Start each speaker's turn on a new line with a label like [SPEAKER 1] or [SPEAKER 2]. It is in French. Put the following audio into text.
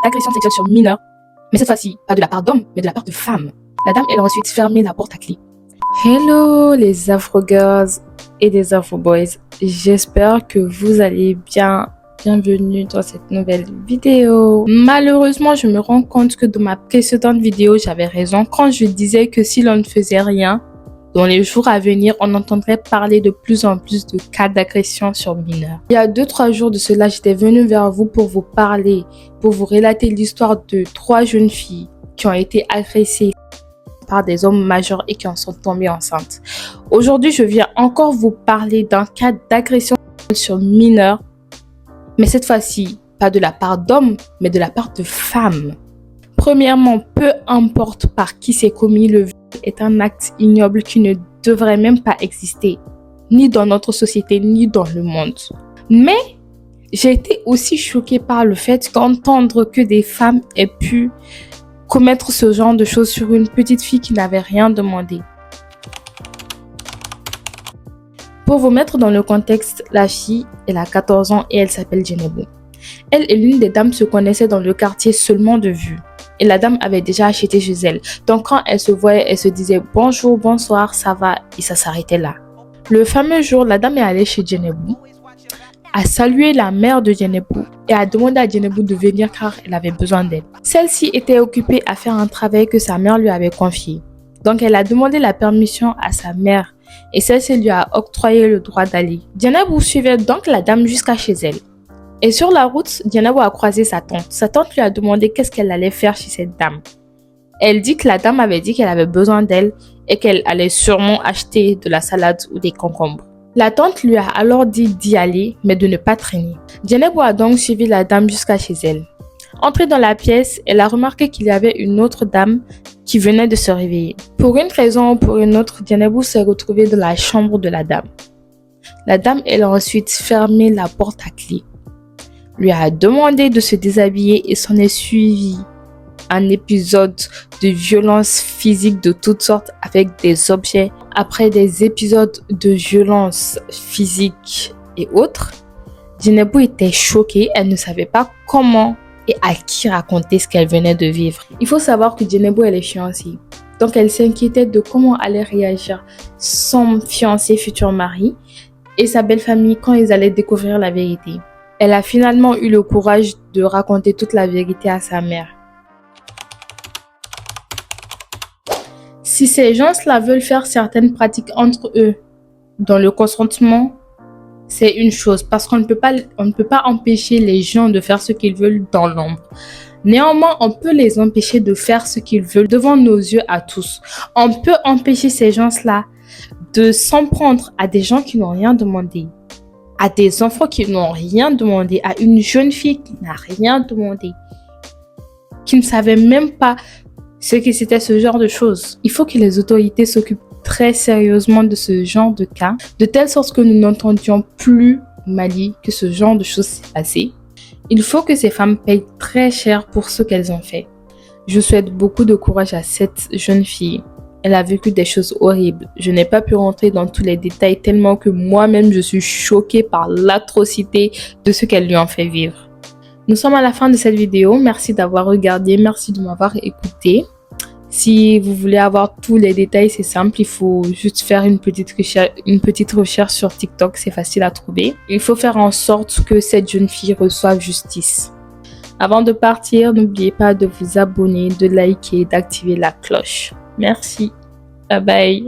[SPEAKER 1] d'agression sexuelle sur mineurs, mais cette fois-ci, pas de la part d'hommes, mais de la part de femmes. La dame, elle a ensuite fermé la porte à clé.
[SPEAKER 2] Hello les Afro Girls et les Afro Boys, j'espère que vous allez bien. Bienvenue dans cette nouvelle vidéo. Malheureusement, je me rends compte que dans ma précédente vidéo, j'avais raison quand je disais que si l'on ne faisait rien, dans les jours à venir, on entendrait parler de plus en plus de cas d'agression sur mineurs. Il y a 2-3 jours de cela, j'étais venue vers vous pour vous parler, pour vous relater l'histoire de 3 jeunes filles qui ont été agressées par des hommes majeurs et qui en sont tombées enceintes. Aujourd'hui, je viens encore vous parler d'un cas d'agression sur mineurs, mais cette fois-ci, pas de la part d'hommes, mais de la part de femmes. Premièrement, peu importe par qui c'est commis, le viol est un acte ignoble qui ne devrait même pas exister, ni dans notre société, ni dans le monde. Mais j'ai été aussi choquée par le fait d'entendre que des femmes aient pu commettre ce genre de choses sur une petite fille qui n'avait rien demandé. Pour vous mettre dans le contexte, la fille, elle a 14 ans et elle s'appelle Djenebou. Elle et l'une des dames se connaissaient dans le quartier seulement de vue. Et la dame avait déjà acheté chez elle. Donc quand elle se voyait, elle se disait « bonjour, bonsoir, ça va » et ça s'arrêtait là. Le fameux jour, la dame est allée chez Djenebou, a salué la mère de Djenebou et a demandé à Djenebou de venir car elle avait besoin d'elle. Celle-ci était occupée à faire un travail que sa mère lui avait confié. Donc elle a demandé la permission à sa mère et celle-ci lui a octroyé le droit d'aller. Djenebou suivait donc la dame jusqu'à chez elle. Et sur la route, Djenebou a croisé sa tante. Sa tante lui a demandé qu'est-ce qu'elle allait faire chez cette dame. Elle dit que la dame avait dit qu'elle avait besoin d'elle et qu'elle allait sûrement acheter de la salade ou des concombres. La tante lui a alors dit d'y aller, mais de ne pas traîner. Djenebou a donc suivi la dame jusqu'à chez elle. Entrée dans la pièce, elle a remarqué qu'il y avait une autre dame qui venait de se réveiller. Pour une raison ou pour une autre, Djenebou s'est retrouvée dans la chambre de la dame. La dame, elle a ensuite fermé la porte à clé, lui a demandé de se déshabiller et s'en est suivi un épisode de violence physique de toutes sortes avec des objets. Après des épisodes de violence physique et autres, Djenebou était choquée, elle ne savait pas comment et à qui raconter ce qu'elle venait de vivre. Il faut savoir que Djenebou, elle est fiancée. Donc elle s'inquiétait de comment allait réagir son fiancé, futur mari, et sa belle famille quand ils allaient découvrir la vérité. Elle a finalement eu le courage de raconter toute la vérité à sa mère. Si ces gens-là veulent faire certaines pratiques entre eux, dans le consentement, c'est une chose, parce qu'on ne peut pas empêcher les gens de faire ce qu'ils veulent dans l'ombre. Néanmoins, on peut les empêcher de faire ce qu'ils veulent devant nos yeux à tous. On peut empêcher ces gens-là de s'en prendre à des gens qui n'ont rien demandé, à des enfants qui n'ont rien demandé, à une jeune fille qui n'a rien demandé, qui ne savait même pas ce que c'était ce genre de choses. Il faut que les autorités s'occupent très sérieusement de ce genre de cas, de telle sorte que nous n'entendions plus au Mali que ce genre de choses s'est passé. Il faut que ces femmes payent très cher pour ce qu'elles ont fait. Je souhaite beaucoup de courage à cette jeune fille. Elle a vécu des choses horribles. Je n'ai pas pu rentrer dans tous les détails tellement que moi-même je suis choquée par l'atrocité de ce qu'elle lui en fait vivre. Nous sommes à la fin de cette vidéo. Merci d'avoir regardé, merci de m'avoir écouté. Si vous voulez avoir tous les détails, c'est simple. Il faut juste faire une petite recherche sur TikTok. C'est facile à trouver. Il faut faire en sorte que cette jeune fille reçoive justice. Avant de partir, n'oubliez pas de vous abonner, de liker, d'activer la cloche. Merci. Bye bye.